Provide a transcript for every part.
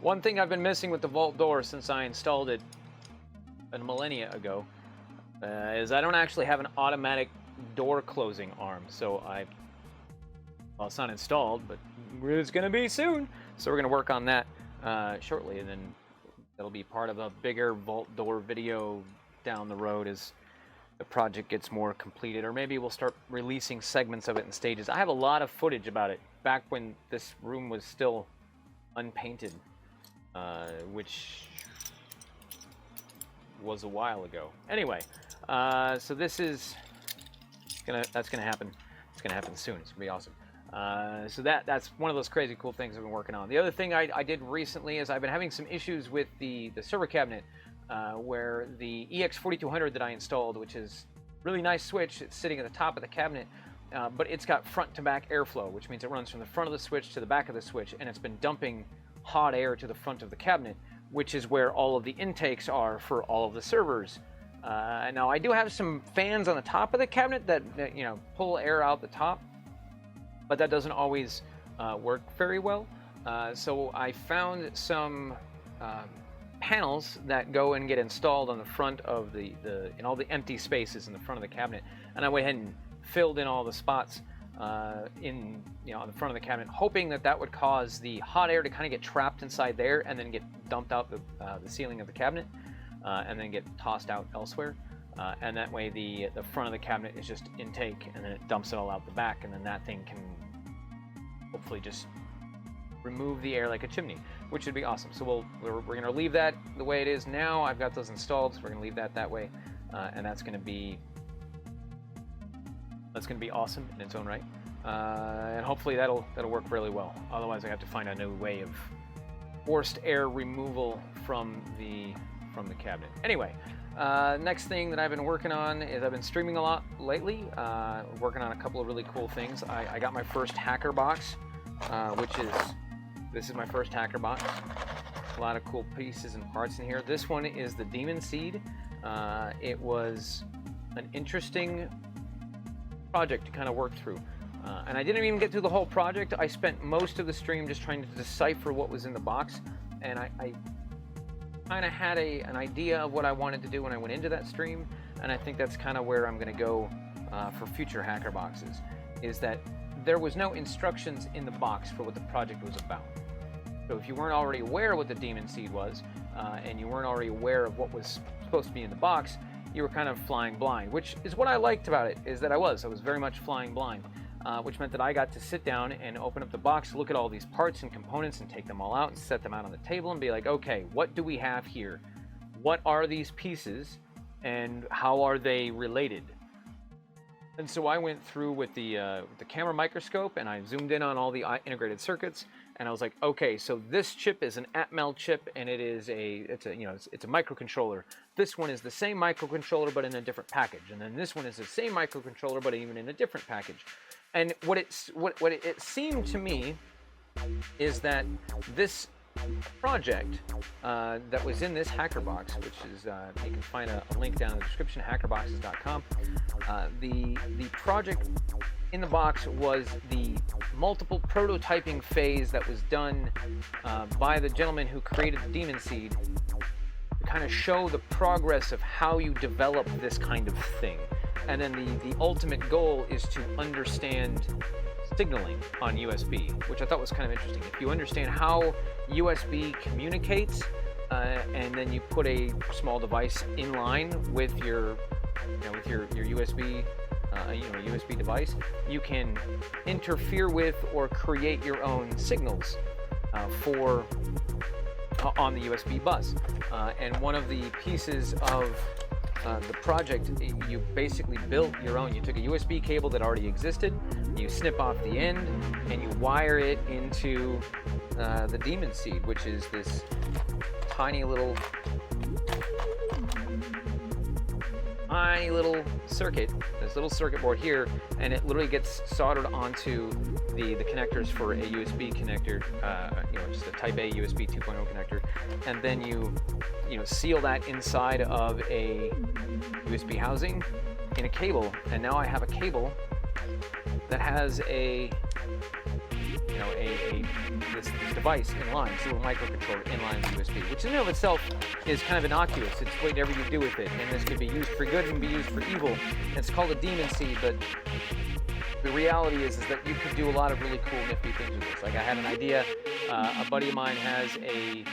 One thing I've been missing with the vault door since I installed it a millennia ago is I don't actually have an automatic door closing arm. So well, it's not installed, but it's going to be soon. So we're going to work on that shortly, and then it'll be part of a bigger vault door video down the road as the project gets more completed, or maybe we'll start releasing segments of it in stages. I have a lot of footage about it back when this room was still unpainted, which was a while ago. Anyway, so that's gonna happen. It's gonna happen soon. It's gonna be awesome. So that's one of those crazy cool things I've been working on. The other thing I did recently is I've been having some issues with the server cabinet, where the EX4200 that I installed, which is a really nice switch, it's sitting at the top of the cabinet, but it's got front to back airflow, which means it runs from the front of the switch to the back of the switch, and it's been dumping hot air to the front of the cabinet, which is where all of the intakes are for all of the servers. Now I do have some fans on the top of the cabinet that pull air out the top, but that doesn't always work very well. So I found some panels that go and get installed on the front of in all the empty spaces in the front of the cabinet, and I went ahead and filled in all the spots on the front of the cabinet, hoping that would cause the hot air to kind of get trapped inside there and then get dumped out the ceiling of the cabinet, and then get tossed out elsewhere. And that way the front of the cabinet is just intake, and then it dumps it all out the back, and then that thing can hopefully just remove the air like a chimney, which would be awesome. So we're going to leave that the way it is now. I've got those installed, so we're going to leave that way, and that's going to be awesome in its own right, and hopefully that'll work really well. Otherwise, I have to find a new way of forced air removal from the cabinet. Anyway, next thing that I've been working on is I've been streaming a lot lately, working on a couple of really cool things. I got my first Hackerbox, this is my first Hackerbox. A lot of cool pieces and parts in here. This one is the Demon Seed. It was an interesting project to kind of work through, and I didn't even get through the whole project. I spent most of the stream just trying to decipher what was in the box, and I kind of had an idea of what I wanted to do when I went into that stream, and I think that's kind of where I'm going to go for future hacker boxes, is that there was no instructions in the box for what the project was about. So if you weren't already aware what the Demon Seed was, and you weren't already aware of what was supposed to be in the box, you were kind of flying blind, which is what I liked about it, is that I was very much flying blind, which meant that I got to sit down and open up the box, look at all these parts and components and take them all out and set them out on the table and be like, okay, what do we have here? What are these pieces and how are they related? And so I went through with the camera microscope, and I zoomed in on all the integrated circuits, and I was like, okay, so this chip is an Atmel chip, and it's a microcontroller. This one is the same microcontroller but in a different package, and then this one is the same microcontroller but even in a different package. And what it seemed to me is that this project that was in this Hackerbox, which is you can find a link down in the description, hackerboxes.com. The project in the box was the multiple prototyping phase that was done by the gentleman who created the Demon Seed to kind of show the progress of how you develop this kind of thing. And then the ultimate goal is to understand signaling on USB, which I thought was kind of interesting. If you understand how USB communicates, and then you put a small device in line with your USB, USB device, you can interfere with or create your own signals on the USB bus. And one of the pieces of the project, you basically built your own. You took a USB cable that already existed, you snip off the end, and you wire it into the Demon Seed, which is this tiny little circuit, this little circuit board here, and it literally gets soldered onto the connectors for a USB connector, just a Type A USB 2.0 connector, and then you seal that inside of a USB housing in a cable, and now I have a cable that has a this device in line, this little microcontroller in line with USB, which in and of itself is kind of innocuous. It's whatever you do with it, and this could be used for good and be used for evil. And it's called a demon seed, but the reality is that you could do a lot of really cool, nifty things with this. Like I had an idea. A buddy of mine has a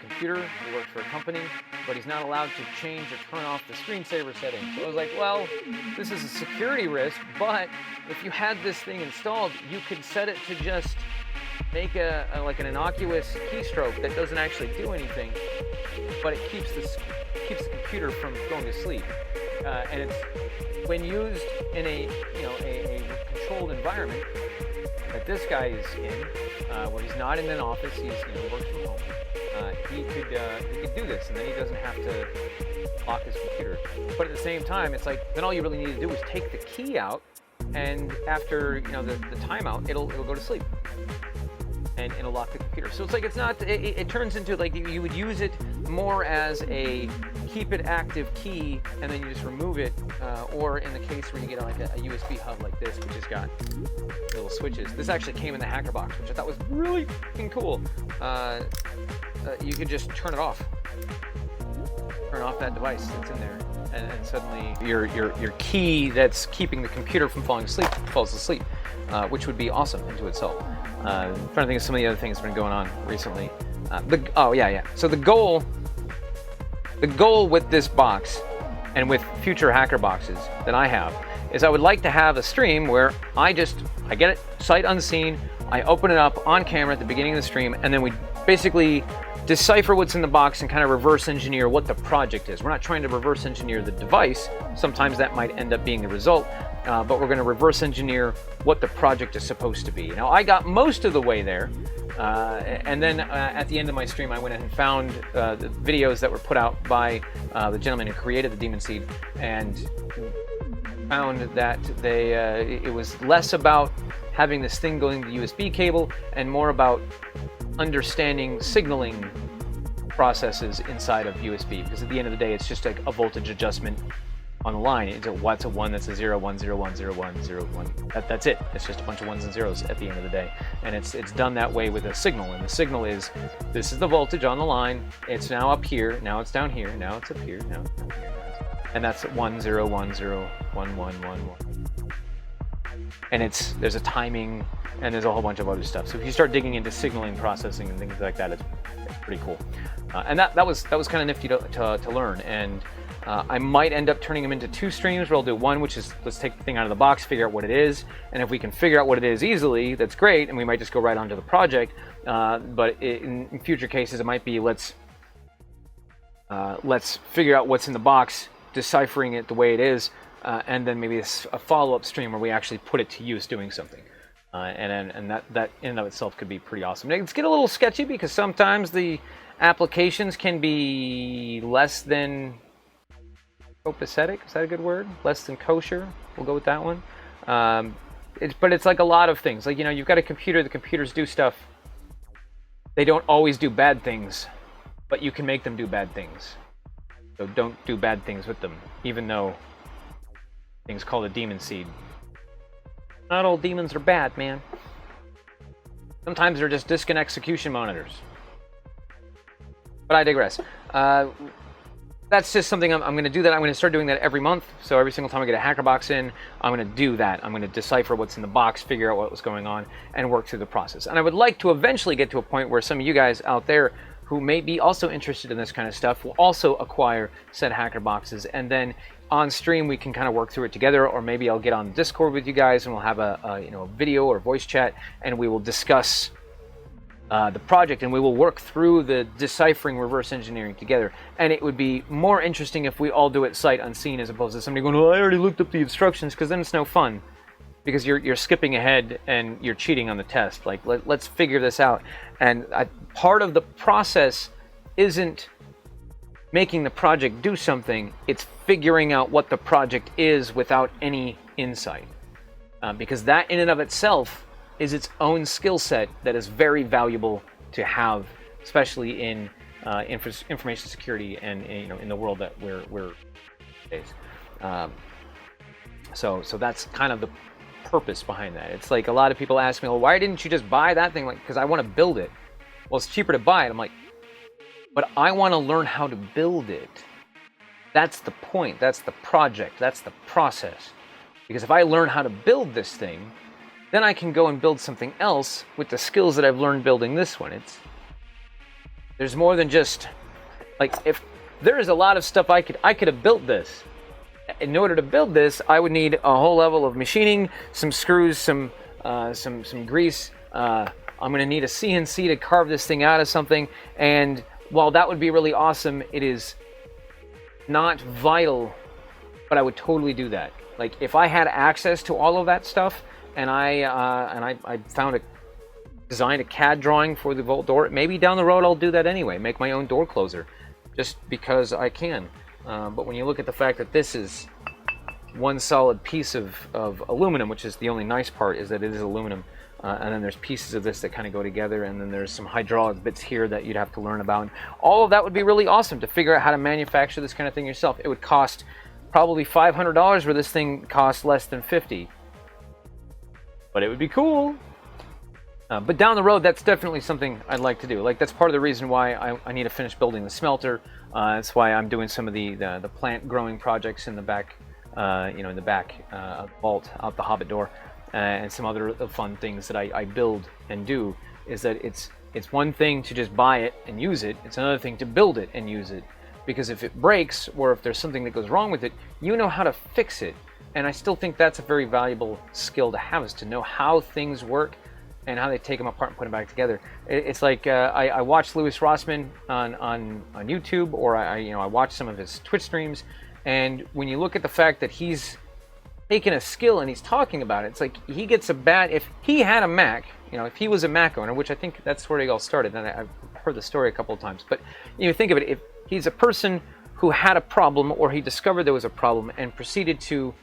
computer. He works for a company, but he's not allowed to change or turn off the screensaver settings. So I was like, well, this is a security risk, but if you had this thing installed, you could set it to just make like an innocuous keystroke that doesn't actually do anything, but it keeps the computer from going to sleep. And it's when used in a controlled environment that this guy is in, where he's not in an office, he works from home. He could do this, and then he doesn't have to lock his computer. But at the same time, it's like then all you really need to do is take the key out, and after the timeout, it'll go to sleep, and it'll lock the computer. So it's like it's not. It turns into like you would use it more as a keep it active key, and then you just remove it, or in the case where you get like a USB hub like this, which has got little switches. This actually came in the Hackerbox, which I thought was really fucking cool. You can just turn it off. Turn off that device that's in there, and suddenly your key that's keeping the computer from falling asleep falls asleep, which would be awesome into itself. I'm trying to think of some of the other things that have been going on recently. So the goal with this box and with future hacker boxes that I have is I would like to have a stream where I get it sight unseen, I open it up on camera at the beginning of the stream, and then we basically decipher what's in the box and kind of reverse engineer what the project is. We're not trying to reverse engineer the device. Sometimes that might end up being the result, but we're going to reverse engineer what the project is supposed to be. Now, I got most of the way there, and then at the end of my stream, I went and found the videos that were put out by the gentleman who created the Demon Seed, and found that it was less about having this thing going to the USB cable and more about understanding signaling processes inside of USB, because at the end of the day, it's just like a voltage adjustment on the line. It's what's a 1, that's a 0, 1, 0, 1, 0, 1, 0, 1. That's it. It's just a bunch of 1s and 0s at the end of the day. And it's done that way with a signal. And the signal is, this is the voltage on the line. It's now up here. Now it's down here. Now it's up here. Now it's down here. And that's 1, 0, 1, 0, 1, 1, 1, 1. And there's a timing, and there's a whole bunch of other stuff. So if you start digging into signaling processing and things like that, it's pretty cool. And that was kind of nifty to learn. And I might end up turning them into 2 streams, where I'll do one, which is let's take the thing out of the box, figure out what it is, and if we can figure out what it is easily, that's great, and we might just go right onto the project. But in future cases, it might be let's figure out what's in the box, deciphering it the way it is, and then maybe a follow-up stream where we actually put it to use doing something. And that in and of itself could be pretty awesome. It's get a little sketchy because sometimes the applications can be less than copacetic. Is that a good word? Less than kosher. We'll go with that one. But it's like a lot of things. Like, you've got a computer. The computers do stuff. They don't always do bad things, but you can make them do bad things. So don't do bad things with them, even though things called a demon seed. Not all demons are bad, man. Sometimes they're just disk and execution monitors. But I digress. That's just something I'm going to do that. I'm going to start doing that every month. So every single time I get a Hackerbox in, I'm going to do that. I'm going to decipher what's in the box, figure out what was going on, and work through the process. And I would like to eventually get to a point where some of you guys out there who may be also interested in this kind of stuff will also acquire said Hackerboxes, and then on stream we can kind of work through it together, or maybe I'll get on Discord with you guys and we'll have a video or voice chat, and we will discuss the project, and we will work through the deciphering reverse engineering together. And it would be more interesting if we all do it sight unseen, as opposed to somebody going, "Oh, I already looked up the instructions," because then it's no fun, because you're skipping ahead and you're cheating on the test. Like, let's figure this out. And part of the process isn't making the project do something, it's figuring out what the project is without any insight, because that in and of itself is its own skill set that is very valuable to have, especially in information security and in the world that we're days. So that's kind of the purpose behind that. It's like a lot of people ask me, well, why didn't you just buy that thing? Like, because I want to build it. Well, it's cheaper to buy it. I'm like, but I want to learn how to build it. That's the point. That's the project. That's the process. Because if I learn how to build this thing, then I can go and build something else with the skills that I've learned building this one. There's more than just, like, if there is a lot of stuff I could have built this. In order to build this, I would need a whole level of machining, some screws, some grease. I'm going to need a CNC to carve this thing out of something. And while that would be really awesome, it is not vital, but I would totally do that. Like, if I had access to all of that stuff, and I designed a CAD drawing for the vault door, maybe down the road I'll do that anyway, make my own door closer, just because I can. But when you look at the fact that this is one solid piece of aluminum, which is the only nice part, is that it is aluminum, and then there's pieces of this that kind of go together, and then there's some hydraulic bits here that you'd have to learn about. And all of that would be really awesome to figure out how to manufacture this kind of thing yourself. It would cost probably $500, where this thing costs less than $50. But it would be cool. But down the road, that's definitely something I'd like to do. Like, that's part of the reason why I need to finish building the smelter. That's why I'm doing some of the plant growing projects in the back, in the back vault out the Hobbit door, and some other fun things that I build and do. Is that it's one thing to just buy it and use it. It's another thing to build it and use it. Because if it breaks, or if there's something that goes wrong with it, you know how to fix it. And I still think that's a very valuable skill to have, is to know how things work and how they take them apart and put them back together. It's like I watch Louis Rossmann on YouTube, or I watch some of his Twitch streams, and when you look at the fact that he's taken a skill and he's talking about it, it's like he gets if he had a Mac, if he was a Mac owner, which I think that's where it all started, and I've heard the story a couple of times, but think of it, if he's a person who had a problem, or he discovered there was a problem and proceeded to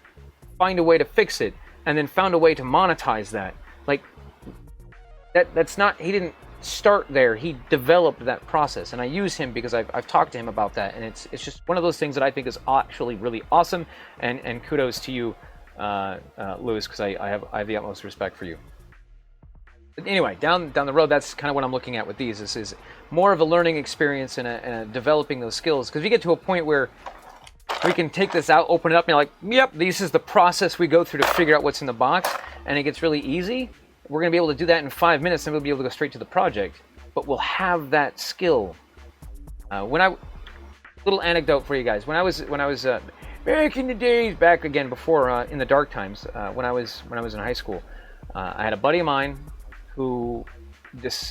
find a way to fix it, and then found a way to monetize that. Like, that's not, he didn't start there, he developed that process, and I use him because I've talked to him about that, and it's just one of those things that I think is actually really awesome, and kudos to you, Louis, because I have the utmost respect for you. But anyway, down the road, that's kind of what I'm looking at with these. This is more of a learning experience and developing those skills, because if you get to a point where we can take this out, open it up, and you're like, yep, this is the process we go through to figure out what's in the box, and it gets really easy. We're going to be able to do that in 5 minutes, and we'll be able to go straight to the project. But we'll have that skill. Little anecdote for you guys. When I was back in the days, back again before in the dark times, when I was in high school, I had a buddy of mine who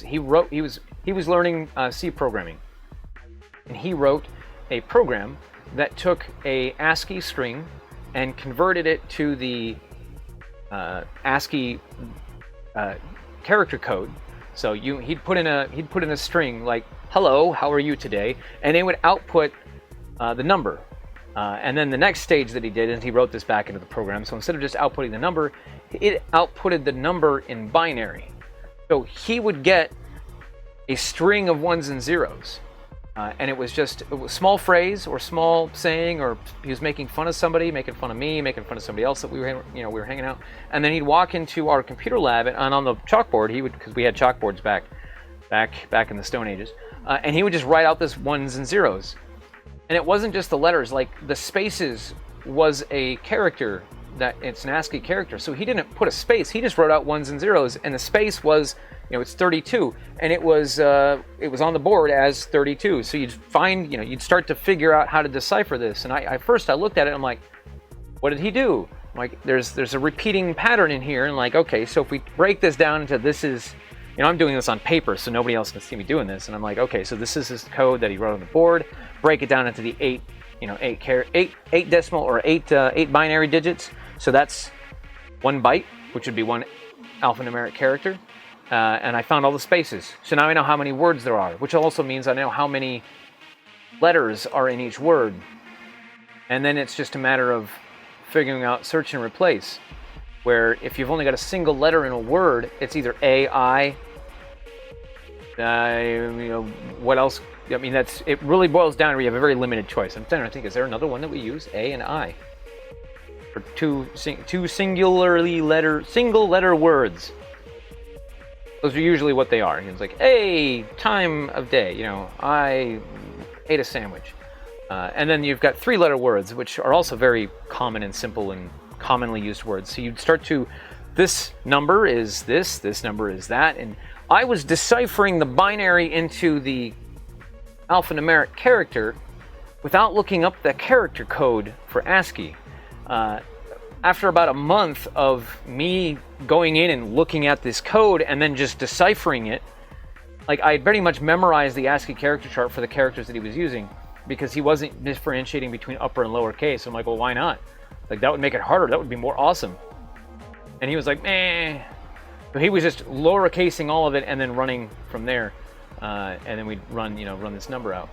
he was learning C programming, and he wrote a program that took a ASCII string and converted it to the ASCII character code. So he'd put in a string like "Hello, how are you today?" and it would output the number. And then the next stage that he did is he wrote this back into the program. So instead of just outputting the number, it outputted the number in binary. So he would get a string of ones and zeros. And it was just a small phrase or small saying, or he was making fun of somebody, making fun of me, making fun of somebody else that we were hanging out. And then he'd walk into our computer lab, and on the chalkboard, because we had chalkboards back in the Stone Ages, and he would just write out this ones and zeros. And it wasn't just the letters, like the spaces was a character, that it's an ASCII character. So he didn't put a space, he just wrote out ones and zeros, and the space was, it's 32, and it was on the board as 32. So you'd start to figure out how to decipher this. And I first looked at it, and I'm like, what did he do? I'm like, there's a repeating pattern in here, and like, okay, so if we break this down into this is, I'm doing this on paper, so nobody else can see me doing this, and I'm like, okay, so this is his code that he wrote on the board. Break it down into the eight decimal or eight binary digits. So that's 1 byte, which would be 1 alphanumeric character. And I found all the spaces. So now I know how many words there are, which also means I know how many letters are in each word. And then it's just a matter of figuring out search and replace, where if you've only got a single letter in a word, it's either A, I, what else? I mean, it really boils down to you have a very limited choice. I'm trying to think, is there another one that we use? A and I. or two single letter words. Those are usually what they are. It's like, hey, time of day, you know, I ate a sandwich. And then you've got 3-letter words, which are also very common and simple and commonly used words. So you'd start to, this number is this number is that. And I was deciphering the binary into the alphanumeric character without looking up the character code for ASCII. After about a month of me going in and looking at this code and then just deciphering it, like I had pretty much memorized the ASCII character chart for the characters that he was using, because he wasn't differentiating between upper and lower case. So I'm like, well, why not? Like, that would make it harder. That would be more awesome. And he was like, meh. But he was just lower casing all of it and then running from there. And then we'd run this number out.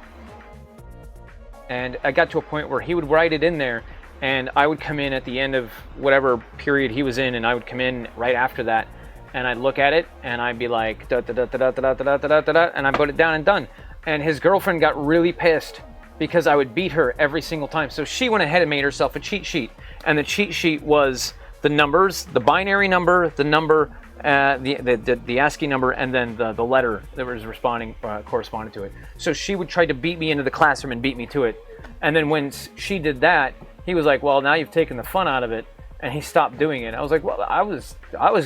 And I got to a point where he would write it in there, and I would come in at the end of whatever period he was in, and I would come in right after that, and I'd look at it, and I'd be like, da da da da da da da da da da, and I'd put it down and done. And his girlfriend got really pissed because I would beat her every single time. So she went ahead and made herself a cheat sheet, and the cheat sheet was the numbers, the binary number, the number, the ASCII number, and then the letter that was corresponding to it. So she would try to beat me into the classroom and beat me to it. And then when she did that, he was like, well, now you've taken the fun out of it, and he stopped doing it. I was like, well, I was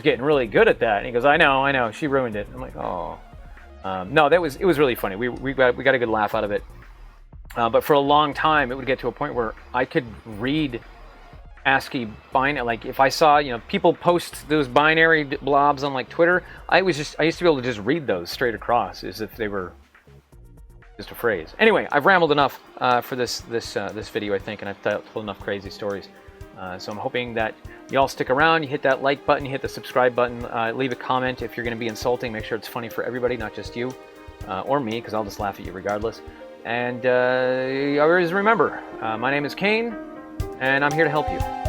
getting really good at that. And he goes, I know, she ruined it. I'm like, oh. No, it was really funny. We got a good laugh out of it. But for a long time, it would get to a point where I could read ASCII binary. Like, if I saw, people post those binary blobs on like Twitter, I used to be able to just read those straight across as if they were just a phrase. Anyway, I've rambled enough for this video, I think, and I've told enough crazy stories. So I'm hoping that y'all stick around. You hit that like button, you hit the subscribe button, leave a comment if you're going to be insulting. Make sure it's funny for everybody, not just you or me, because I'll just laugh at you regardless. And always remember, my name is Qain, and I'm here to help you.